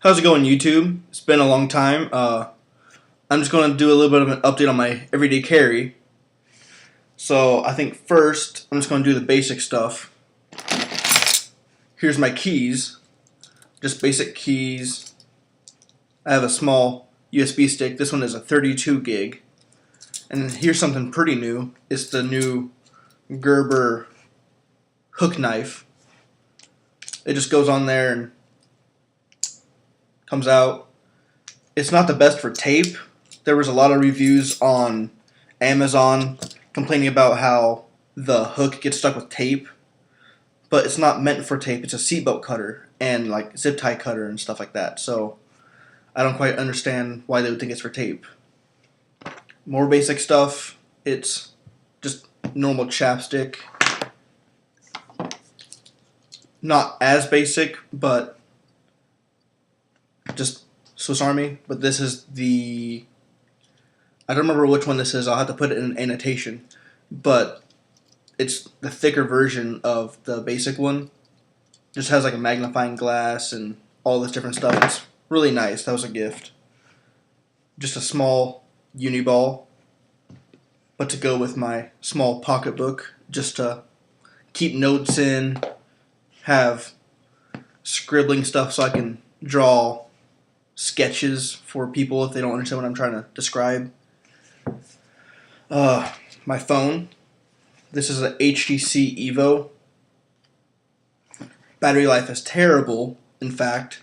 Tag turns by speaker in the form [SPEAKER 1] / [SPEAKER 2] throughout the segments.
[SPEAKER 1] How's it going, YouTube? It's been a long time. I'm just going to do a little bit of an update on my everyday carry. So I think first I'm just going to do the basic stuff. Here's my keys, just basic keys. I have a small USB stick. This one is a 32 gig. And here's something pretty new. It's the new Gerber hook knife. It just goes on there and comes out. It's not the best for tape. There was a lot of reviews on Amazon complaining about how the hook gets stuck with tape, but it's not meant for tape. It's a seatbelt cutter and like zip tie cutter and stuff like that. So I don't quite understand why they would think it's for tape. More basic stuff. It's just normal chapstick. Not as basic, but just Swiss Army. But this is the... I don't remember which one this is. I'll have to put it in an annotation. But it's the thicker version of the basic one. Just has like a magnifying glass and all this different stuff. It's really nice. That was a gift. Just a small uni ball, but to go with my small pocketbook, just to keep notes in, have scribbling stuff so I can draw sketches for people if they don't understand what I'm trying to describe. My phone. This is a HTC Evo. Battery life is terrible, in fact,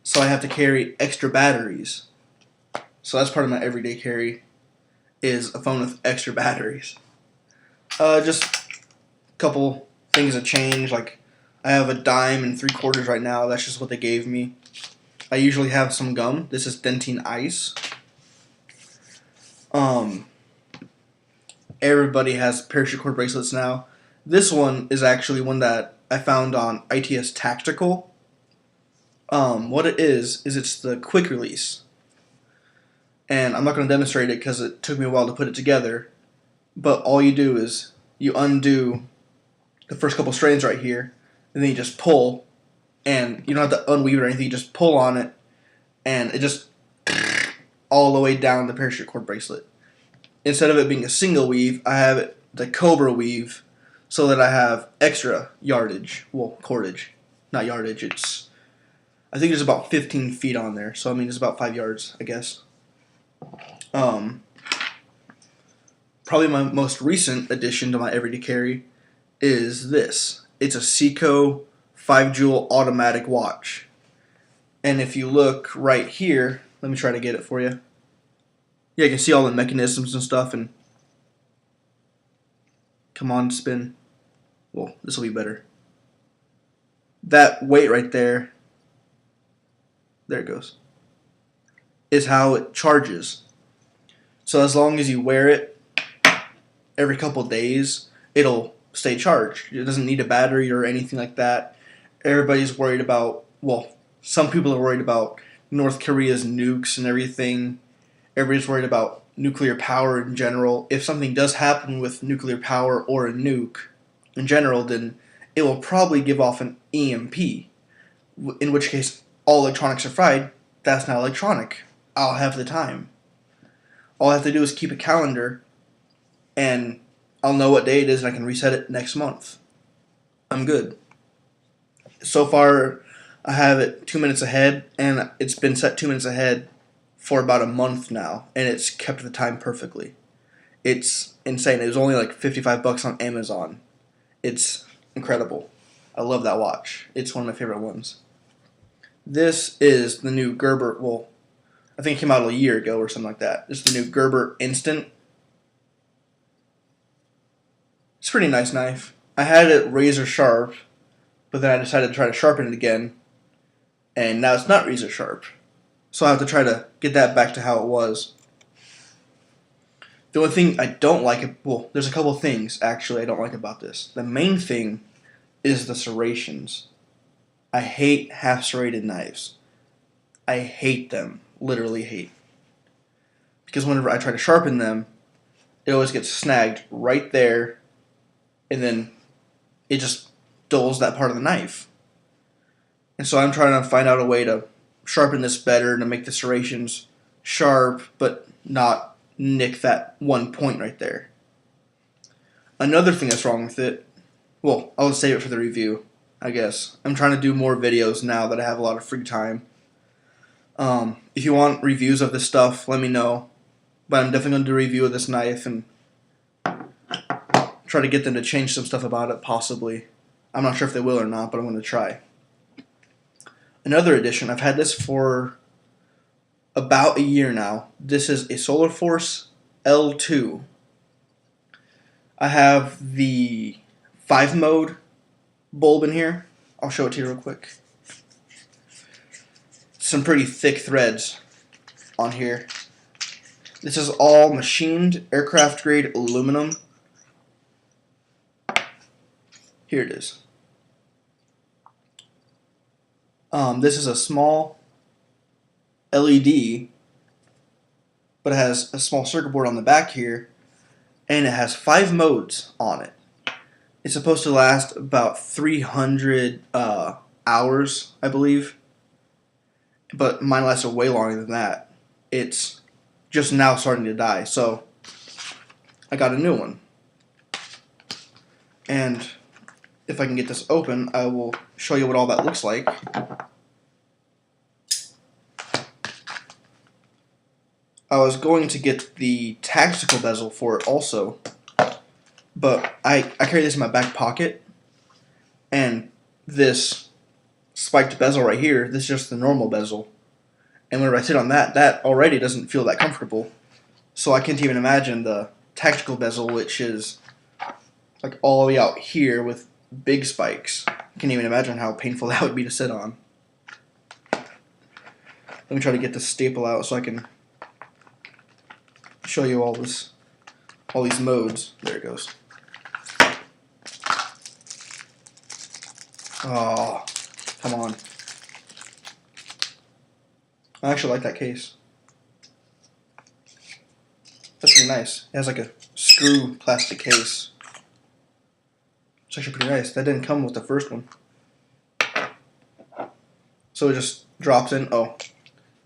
[SPEAKER 1] so I have to carry extra batteries. So that's part of my everyday carry, is a phone with extra batteries. Just a couple things that change, like I have a dime and 3/4 right now. That's just what they gave me. I usually have some gum. This is Dentyne Ice. Everybody has parachute cord bracelets now. This one is actually one that I found on ITS Tactical. What it is it's the quick release. And I'm not going to demonstrate it because it took me a while to put it together. But all you do is you undo the first couple strands right here, and then you just pull, and you don't have to unweave it or anything. You just pull on it, and it just all the way down the parachute cord bracelet. Instead of it being a single weave, I have it the Cobra weave, so that I have extra yardage. Well, cordage, not yardage. I think there's about 15 feet on there, so I mean it's about 5 yards, I guess. Probably my most recent addition to my everyday carry is this. It's a Seiko 5-jewel automatic watch. And if you look right here, let me try to get it for you. Yeah, you can see all the mechanisms and stuff, and come on, spin. Well, this will be better. That weight right there it goes, is how it charges. So as long as you wear it every couple days, it'll stay charged. It doesn't need a battery or anything like that. Everybody's worried about, well, some people are worried about North Korea's nukes and everything. Everybody's worried about nuclear power in general. If something does happen with nuclear power or a nuke in general, then it will probably give off an EMP, in which case all electronics are fried. That's not electronic. I'll have the time. All I have to do is keep a calendar, and I'll know what day it is, and I can reset it next month. I'm good. So far, I have it 2 minutes ahead, and it's been set 2 minutes ahead for about a month now, and it's kept the time perfectly. It's insane. It was only like $55 on Amazon. It's incredible. I love that watch. It's one of my favorite ones. This is the new Gerber, well, I think it came out a year ago or something like that. This is the new Gerber Instant. It's a pretty nice knife. I had it razor sharp, but then I decided to try to sharpen it again, and now it's not razor sharp. So I have to try to get that back to how it was. The only thing I don't like, well, there's a couple things actually I don't like about this. The main thing is the serrations. I hate half serrated knives. I hate them. Literally hate. Because whenever I try to sharpen them, it always gets snagged right there, and then it just dulls that part of the knife. And so I'm trying to find out a way to sharpen this better to make the serrations sharp, but not nick that one point right there. Another thing that's wrong with it, well, I'll save it for the review, I guess. I'm trying to do more videos now that I have a lot of free time. If you want reviews of this stuff, let me know. But I'm definitely going to do a review of this knife and try to get them to change some stuff about it, possibly. I'm not sure if they will or not, but I'm going to try. Another addition, I've had this for about a year now. This is a Solar Force L2. I have the 5-mode bulb in here. I'll show it to you real quick. Some pretty thick threads on here. This is all machined aircraft grade aluminum. Here it is. This is a small LED, but it has a small circuit board on the back here, and it has 5 modes on it. It's supposed to last about 300 hours, I believe, but mine lasted way longer than that. It's just now starting to die, so I got a new one. And if I can get this open, I will show you what all that looks like. I was going to get the tactical bezel for it also, but I carry this in my back pocket, and this spiked bezel right here, this is just the normal bezel. And whenever I sit on that, that already doesn't feel that comfortable. So I can't even imagine the tactical bezel, which is like all the way out here with big spikes. I can't even imagine how painful that would be to sit on. Let me try to get this staple out so I can show you all these modes. There it goes. Oh, come on. I actually like that case. That's pretty nice. It has like a screw plastic case. It's actually pretty nice. That didn't come with the first one. So it just drops in. Oh,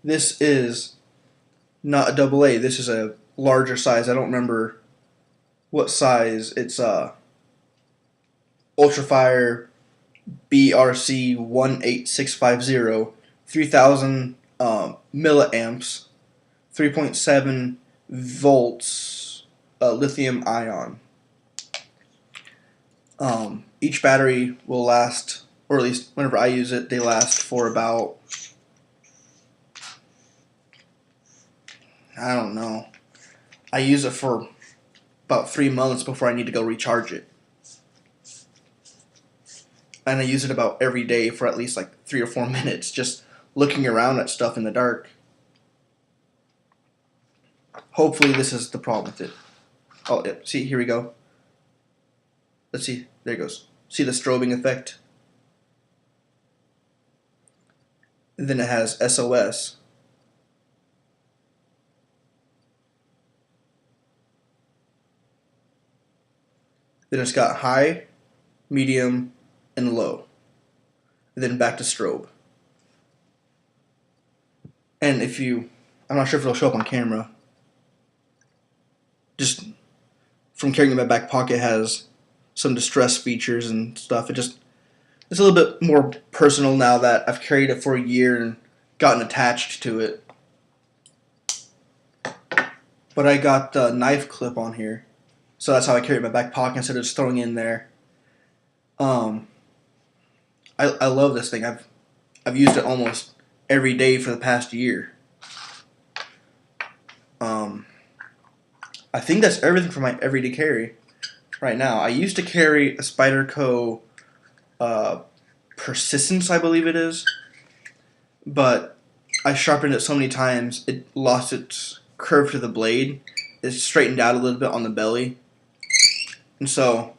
[SPEAKER 1] this is not a AA. This is a larger size. I don't remember what size. It's Ultrafire BRC 18650, 3000 milliamps, 3.7 volts, lithium ion. Each battery will last, or at least whenever I use it, they last for about, I don't know. I use it for about 3 months before I need to go recharge it. And I use it about every day for at least like 3 or 4 minutes, just looking around at stuff in the dark. Hopefully this is the problem with it. Oh, yeah. See, here we go. Let's see. There it goes. See the strobing effect? And then it has SOS. Then it's got high, medium, and low. And then back to strobe. And if you, I'm not sure if it'll show up on camera, just from carrying it in my back pocket, it has some distress features and stuff. It's a little bit more personal now that I've carried it for a year and gotten attached to it. But I got the knife clip on here, so that's how I carry it in my back pocket instead of just throwing it in there. I love this thing. I've used it almost every day for the past year. I think that's everything for my everyday carry right now. I used to carry a Spyderco Persistence, I believe it is, but I sharpened it so many times it lost its curve to the blade. It straightened out a little bit on the belly, and so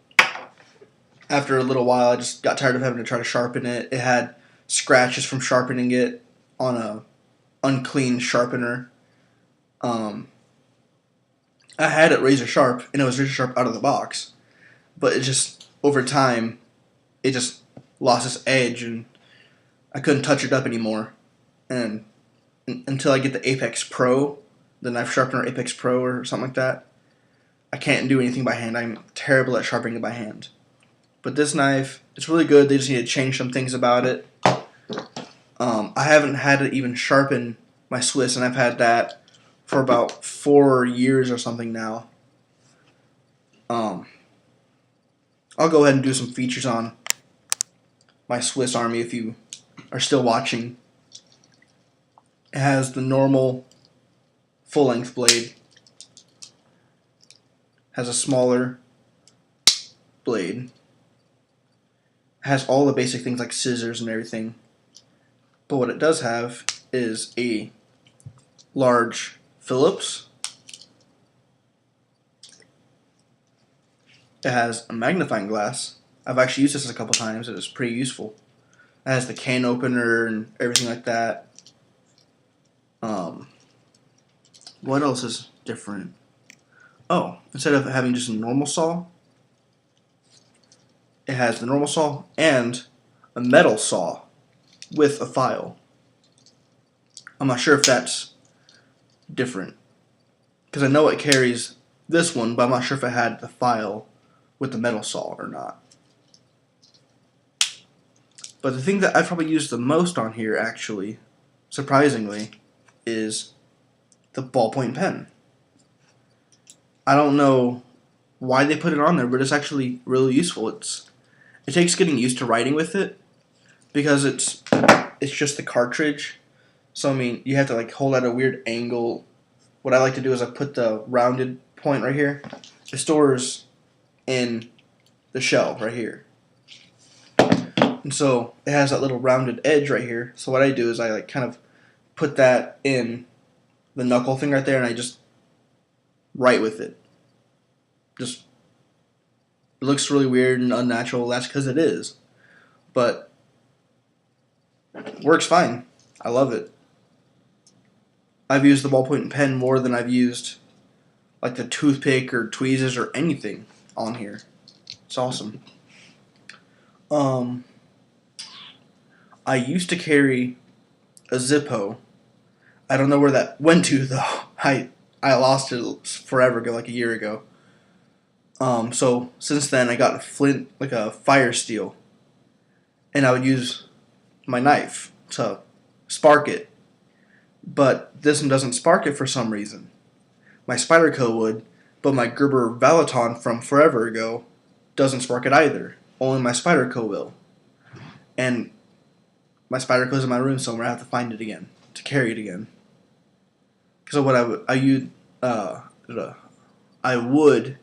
[SPEAKER 1] after a little while I just got tired of having to try to sharpen it. It had scratches from sharpening it on a unclean sharpener. I had it razor sharp, and it was razor sharp out of the box, but it just, over time, it just lost its edge, and I couldn't touch it up anymore. and until I get the Apex Pro, the knife sharpener Apex Pro or something like that, I can't do anything by hand. I'm terrible at sharpening it by hand. But this knife, it's really good. They just need to change some things about it. I haven't had it even sharpen my Swiss, and I've had that for about 4 years or something now. I'll go ahead and do some features on my Swiss Army if you are still watching. It has the normal full-length blade. Has a smaller blade. Has all the basic things like scissors and everything. But what it does have is a large Phillips. It has a magnifying glass. I've actually used this a couple times. It is pretty useful. It has the can opener and everything like that. What else is different? Oh, instead of having just a normal saw, it has the normal saw and a metal saw with a file. I'm not sure if that's different, because I know it carries this one, but I'm not sure if it had the file with the metal saw or not. But the thing that I've probably used the most on here, actually, surprisingly, is the ballpoint pen. I don't know why they put it on there, but it's actually really useful. It takes getting used to writing with it, because it's just the cartridge. So I mean, you have to like hold at a weird angle. What I like to do is I put the rounded point right here. It stores in the shell right here. And so it has that little rounded edge right here. So what I do is I like kind of put that in the knuckle thing right there, and I just write with it. Just, it looks really weird and unnatural. That's because it is. But it works fine. I love it. I've used the ballpoint pen more than I've used like the toothpick or tweezers or anything on here. It's awesome. I used to carry a Zippo. I don't know where that went to though. I lost it forever ago, like a year ago. So since then I got a flint, like a fire steel, and I would use my knife to spark it. But this one doesn't spark it for some reason. My Spyderco would, but my Gerber Valaton from forever ago doesn't spark it either. Only my Spyderco will. And my Spyderco is in my room somewhere. I have to find it again to carry it again. So what I would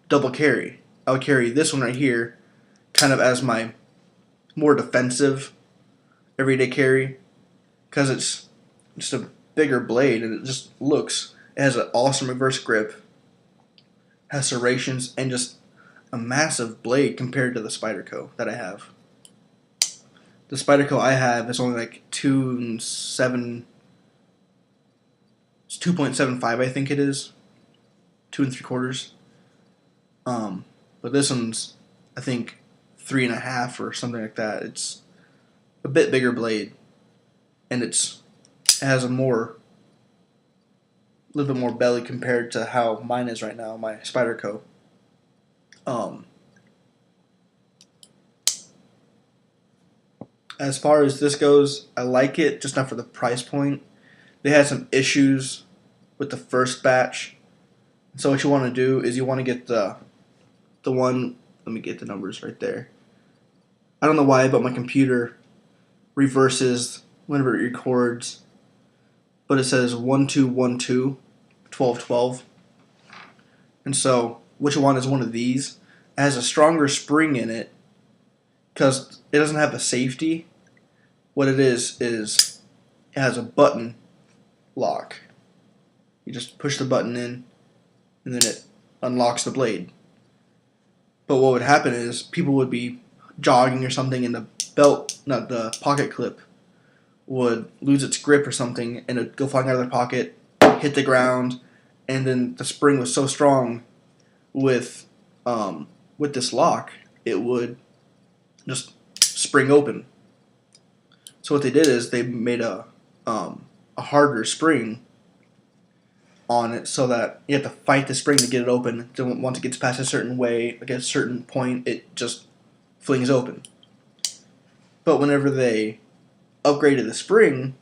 [SPEAKER 1] double carry. I would carry this one right here, kind of as my more defensive everyday carry, because it's just a bigger blade and it just looks. It has an awesome reverse grip, has serrations, and just a massive blade compared to the Spyderco that I have. The Spyderco I have is only like 2.75, I think it is, 2 3/4. But this one's, I think, 3.5 or something like that. It's a bit bigger blade, and it has a little bit more belly compared to how mine is right now, my Spyderco. As far as this goes, I like it, just not for the price point. They had some issues with the first batch. So what you want to do is you want to get the one, let me get the numbers right there. I don't know why, but my computer reverses whenever it records, but it says 1212 1212. And so what you want is one of these. It has a stronger spring in it because it doesn't have a safety. What it is it has a button lock. You just push the button in, and then it unlocks the blade. But what would happen is people would be jogging or something, and the pocket clip would lose its grip or something, and it would go flying out of their pocket, hit the ground, and then the spring was so strong with this lock, it would just spring open. So what they did is they made a a harder spring on it, so that you have to fight the spring to get it open. Once it gets past a certain way, like a certain point, it just flings open. But whenever they upgraded the spring,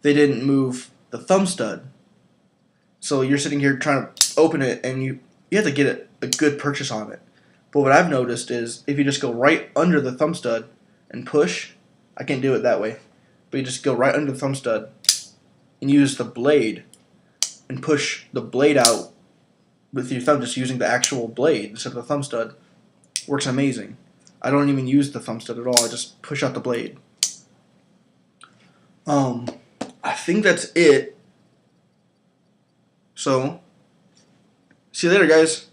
[SPEAKER 1] they didn't move the thumb stud. So you're sitting here trying to open it, and you have to get a good purchase on it. But what I've noticed is if you just go right under the thumb stud and push, I can't do it that way, but you just go right under the thumb stud and use the blade and push the blade out with your thumb, just using the actual blade instead of the thumb stud. Works amazing. I don't even use the thumb stud at all. I just push out the blade. I think that's it. So, see you later, guys.